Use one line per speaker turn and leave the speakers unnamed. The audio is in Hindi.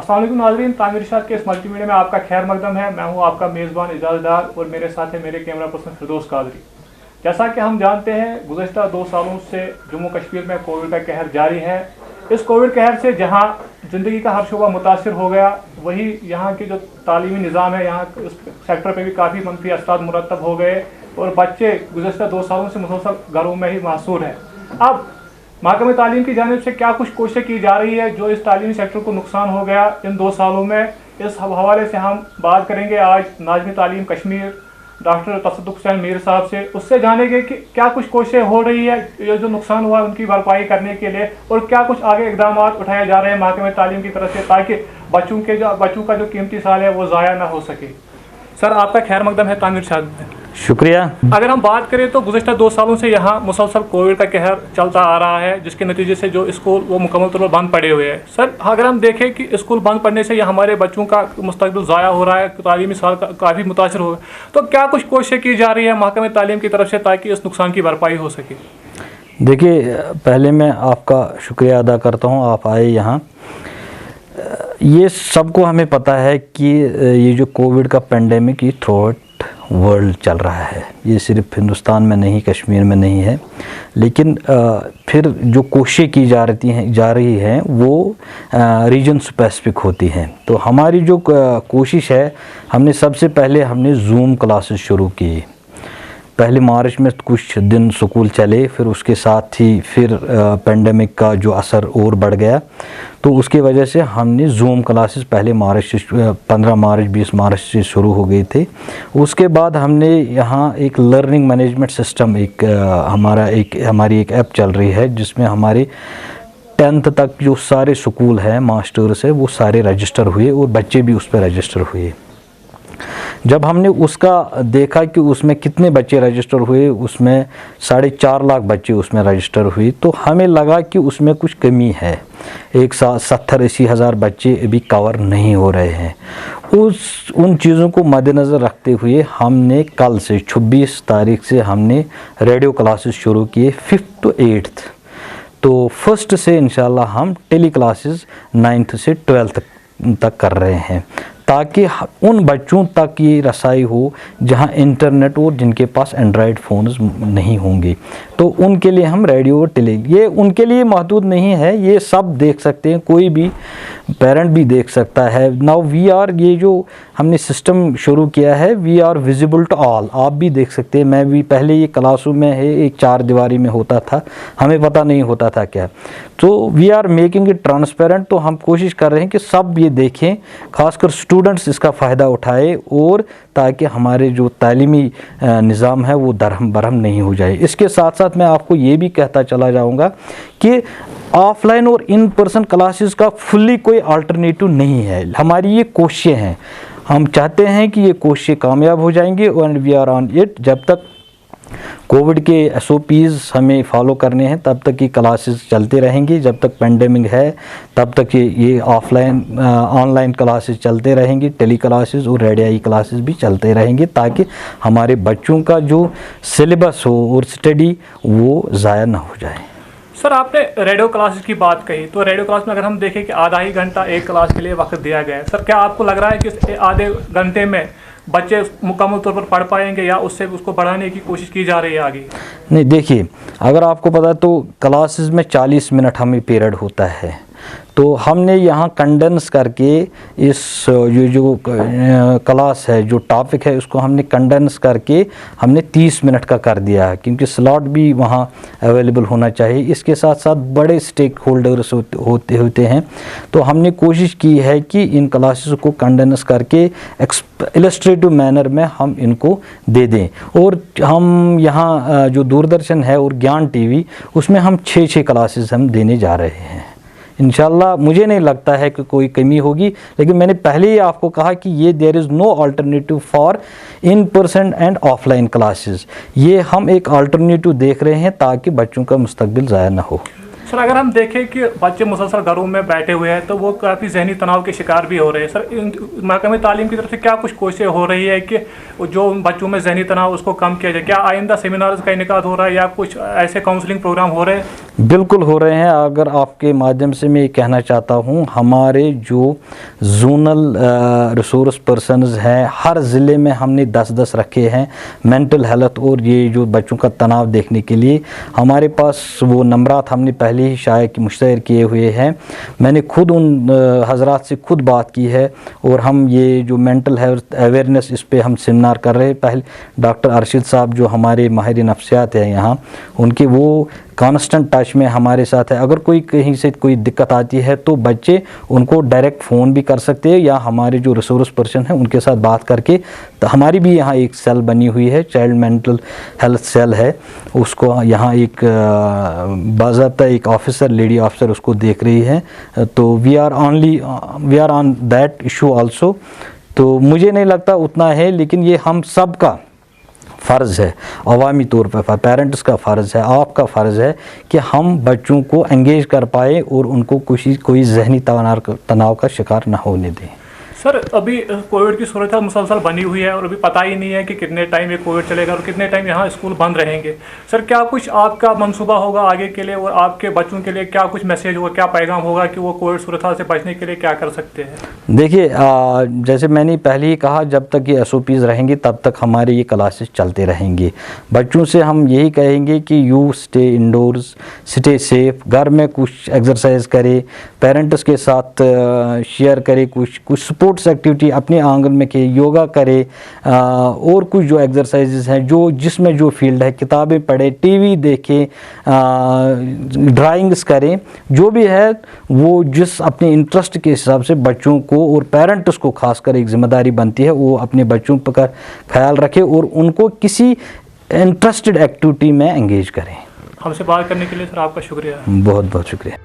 अस्सलाम वालेकुम नाज़रीन, तामिर इरशाद के इस मल्टीमीडिया में आपका खैर मकदम है। मैं हूं आपका मेज़बान इजाज़दार और मेरे साथ है मेरे कैमरा पर्सन फिरदौस कादरी। जैसा कि हम जानते हैं, गुज़श्ता 2 सालों से जम्मू कश्मीर में कोविड का कहर जारी है। इस कोविड कहर से जहां ज़िंदगी का हर शोबा मुतासर हो गया, वही यहाँ की जो तालीमी निज़ाम है, यहाँ इस सेक्टर पर भी काफ़ी मनफी असरात मुरतब हो गए और बच्चे गुज़श्ता 2 सालों से मुसलसल घरों में ही मासूर हैं। अब महकमे तालीम की जानिब से क्या कुछ कोशिशें की जा रही है जो इस तालीमी सेक्टर को नुकसान हो गया इन 2 सालों में, इस हवाले से हम बात करेंगे आज नाज़िम तालीम कश्मीर डॉक्टर तसद्दुक़ हुसैन मीर साहब से। उससे जानेंगे कि क्या कुछ कोशिशें हो रही है ये जो नुकसान हुआ उनकी भरपाई करने के लिए, और क्या कुछ आगे इकदाम उठाए जा रहे हैं महकमे तालीम की तरफ से, ताकि बच्चों का जो कीमती साल है वो ज़ाया ना हो सके। सर, आपका खैर मकदम है तामिर इरशाद में।
शुक्रिया।
अगर हम बात करें तो गुज़श्ता 2 सालों से यहाँ मुसलसल कोविड का कहर चलता आ रहा है, जिसके नतीजे से जो स्कूल वो मुकम्मल तौर पर बंद पड़े हुए हैं। सर, अगर हम देखें कि स्कूल बंद पड़ने से यह हमारे बच्चों का मुस्तकबिल ज़ाया हो रहा है, तालीमी साल काफ़ी मुतासर हो, तो क्या कुछ कोशिशें की जा रही है महकमे तालीम की तरफ से ताकि इस नुकसान की भरपाई हो सके?
देखिए, पहले मैं आपका शुक्रिया अदा करता हूँ, आप आए यहाँ। ये सबको हमें पता है कि ये जो कोविड का पेंडेमिक ये थ्रू वर्ल्ड चल रहा है, ये सिर्फ हिंदुस्तान में नहीं, कश्मीर में नहीं है। लेकिन फिर जो कोशिशें की जा रही हैं वो रीजन स्पेसिफिक होती हैं। तो हमारी जो कोशिश है, हमने सबसे पहले जूम क्लासेस शुरू की। पहले मार्च में कुछ दिन स्कूल चले, फिर उसके साथ ही फिर पेंडेमिक का जो असर और बढ़ गया, तो उसकी वजह से हमने जूम क्लासेस पहले 15 मार्च 20 मार्च से शुरू हो गए थे। उसके बाद हमने यहाँ एक लर्निंग मैनेजमेंट सिस्टम हमारी एक ऐप चल रही है, जिसमें हमारे 10th तक जो सारे स्कूल हैं, मास्टर्स है, वो सारे रजिस्टर हुए और बच्चे भी उस पर रजिस्टर हुए। जब हमने उसका देखा कि उसमें कितने बच्चे रजिस्टर हुए, उसमें 4.5 लाख बच्चे उसमें रजिस्टर हुए, तो हमें लगा कि उसमें कुछ कमी है। 70-80 हज़ार बच्चे अभी कवर नहीं हो रहे हैं। उन चीज़ों को मद्देनज़र रखते हुए हमने कल से 26 तारीख से हमने रेडियो क्लासेस शुरू किए 5th to 8th। तो 1st से इंशाल्लाह हम टेली क्लासेस 9th से 12th तक कर रहे हैं, ताकि उन बच्चों तक ये रसाई हो जहां इंटरनेट और जिनके पास एंड्रॉयड फ़ोन्स नहीं होंगे। तो उनके लिए हम रेडियो और टेली, ये उनके लिए महदूद नहीं है, ये सब देख सकते हैं, कोई भी पेरेंट भी देख सकता है। नाउ ये जो हमने सिस्टम शुरू किया है, we are visible to all, आप भी देख सकते हैं। मैं भी पहले ये क्लासरूम में है, एक 4 दीवारी में होता था, हमें पता नहीं होता था क्या। तो we are making it transparent. तो हम कोशिश कर रहे हैं कि सब ये देखें, खासकर स्टूडेंट्स इसका फ़ायदा उठाए, और ताकि हमारे जो तालीमी निज़ाम है वो दरहम बरहम नहीं हो जाए। इसके साथ साथ मैं आपको ये भी कहता चला जाऊँगा कि ऑफ़लाइन और इन पर्सन क्लासेस का फुल्ली कोई अल्टरनेटिव नहीं है। हमारी ये कोशिशें हैं, हम चाहते हैं कि ये कोशिशें कामयाब हो जाएंगी, and we are on it. जब तक कोविड के SOPs हमें फॉलो करने हैं, तब तक ये क्लासेस चलते रहेंगी। जब तक पेंडेमिक है, तब तक ये ऑनलाइन क्लासेस चलते रहेंगी, टेली क्लासेस और रेडियो क्लासेस भी चलते रहेंगे, ताकि हमारे बच्चों का जो सिलेबस हो और स्टडी वो ज़ाया ना हो जाए।
सर, आपने रेडियो क्लासेस की बात कही, तो रेडियो क्लास में अगर हम देखें कि आधा ही घंटा एक क्लास के लिए वक्त दिया गया है, सर क्या आपको लग रहा है कि इस आधे घंटे में बच्चे मुकम्मल तौर पर पढ़ पाएंगे, या उससे उसको बढ़ाने की कोशिश की जा रही है आगे?
नहीं, देखिए, अगर आपको पता है तो क्लासेस में 40 मिनट हमें पीरियड होता है, तो हमने यहाँ कंडेंस करके इस ये जो क्लास है, जो टॉपिक है, उसको हमने कंडेंस करके हमने 30 मिनट का कर दिया है, क्योंकि स्लॉट भी वहाँ अवेलेबल होना चाहिए। इसके साथ साथ बड़े स्टेक होल्डर्स होते हैं, तो हमने कोशिश की है कि इन क्लासेस को कंडेंस करके इलस्ट्रेटिव मैनर में हम इनको दे दें। और हम यहाँ जो दूरदर्शन है और ज्ञान TV, उसमें हम 6 क्लासेस हम देने जा रहे हैं। इंशाल्लाह मुझे नहीं लगता है कि कोई कमी होगी, लेकिन मैंने पहले ही आपको कहा कि ये there is no alternative for in person and offline classes. ये हम एक अल्टरनेटिव देख रहे हैं ताकि बच्चों का मुस्तकबिल ज़ाया ना हो।
सर, अगर हम देखें कि बच्चे मुसलसल घरों में बैठे हुए हैं, तो वो काफ़ी जहनी तनाव के शिकार भी हो रहे हैं। सर, महकमे तालीम की तरफ से क्या कुछ कोशिशें हो रही है कि जो बच्चों में जहनी तनाव उसको कम किया जाए? क्या आइंदा सेमिनार्स का इनेकाद हो रहा है या कुछ ऐसे काउंसलिंग प्रोग्राम हो रहे हैं
बिल्कुल हो रहे हैं। अगर आपके माध्यम से मैं ये कहना चाहता हूँ, हमारे जो जोनल रिसोर्स पर्सनस हैं, हर ज़िले में हमने 10-10 रखे हैं मेंटल हेल्थ और ये जो बच्चों का तनाव देखने के लिए। हमारे पास वो नंबरात हमने पहले ही मुश्तहर किए हुए हैं। मैंने खुद उन हजरात से खुद बात की है और हम ये जो मेंटल हेल्थ अवेयरनेस, इस पे हम सेमिनार कर रहे हैं। पहले डॉक्टर अरशद साहब जो हमारे माहिर नफ्सियात हैं यहाँ, उनके वो कांस्टेंट टच में हमारे साथ है। अगर कोई कहीं से कोई दिक्कत आती है तो बच्चे उनको डायरेक्ट फ़ोन भी कर सकते हैं या हमारे जो रिसोर्स पर्सन हैं उनके साथ बात करके, तो हमारी भी यहाँ एक सेल बनी हुई है, चाइल्ड मेंटल हेल्थ सेल है। उसको यहाँ एक बाज़ाब्ता एक ऑफिसर, लेडी ऑफिसर उसको देख रही है। तो we are on that issue also. तो मुझे नहीं लगता उतना है, लेकिन ये हम सब का फ़र्ज़ है, अवामी तौर पर पेरेंट्स का फ़र्ज़ है, आपका फ़र्ज़ है कि हम बच्चों को एंगेज कर पाए और उनको कोई जहनी तनाव का शिकार ना होने दें।
सर, अभी कोविड की सूरत मुसलसल बनी हुई है और अभी पता ही नहीं है कि कितने टाइम ये कोविड चलेगा और कितने टाइम यहाँ स्कूल बंद रहेंगे। सर, क्या कुछ आपका मंसूबा होगा आगे के लिए और आपके बच्चों के लिए क्या कुछ मैसेज होगा, क्या पैगाम होगा कि वो कोविड सूरत से बचने के लिए क्या कर सकते हैं? देखिए,
जैसे मैंने पहले ही कहा, जब तक ये SOPs रहेंगे तब तक हमारे ये क्लासेस चलते रहेंगे। बच्चों से हम यही कहेंगे कि you stay endorse, stay safe, घर में कुछ एक्सरसाइज करें, पेरेंट्स के साथ शेयर करें, कुछ स्पोर्ट्स एक्टिविटी अपने आंगन में के योगा करे, और कुछ जो एक्सरसाइजेस हैं, जो जिसमें जो फील्ड है, किताबें पढ़े, टीवी देखें, ड्राइंग्स करें, जो भी है वो जिस अपने इंटरेस्ट के हिसाब से बच्चों को और पेरेंट्स को खासकर एक जिम्मेदारी बनती है, वो अपने बच्चों पर ख्याल रखें और उनको किसी इंटरेस्टेड एक्टिविटी में एंगेज करें।
हमसे बात करने के लिए सर आपका शुक्रिया।
बहुत बहुत शुक्रिया।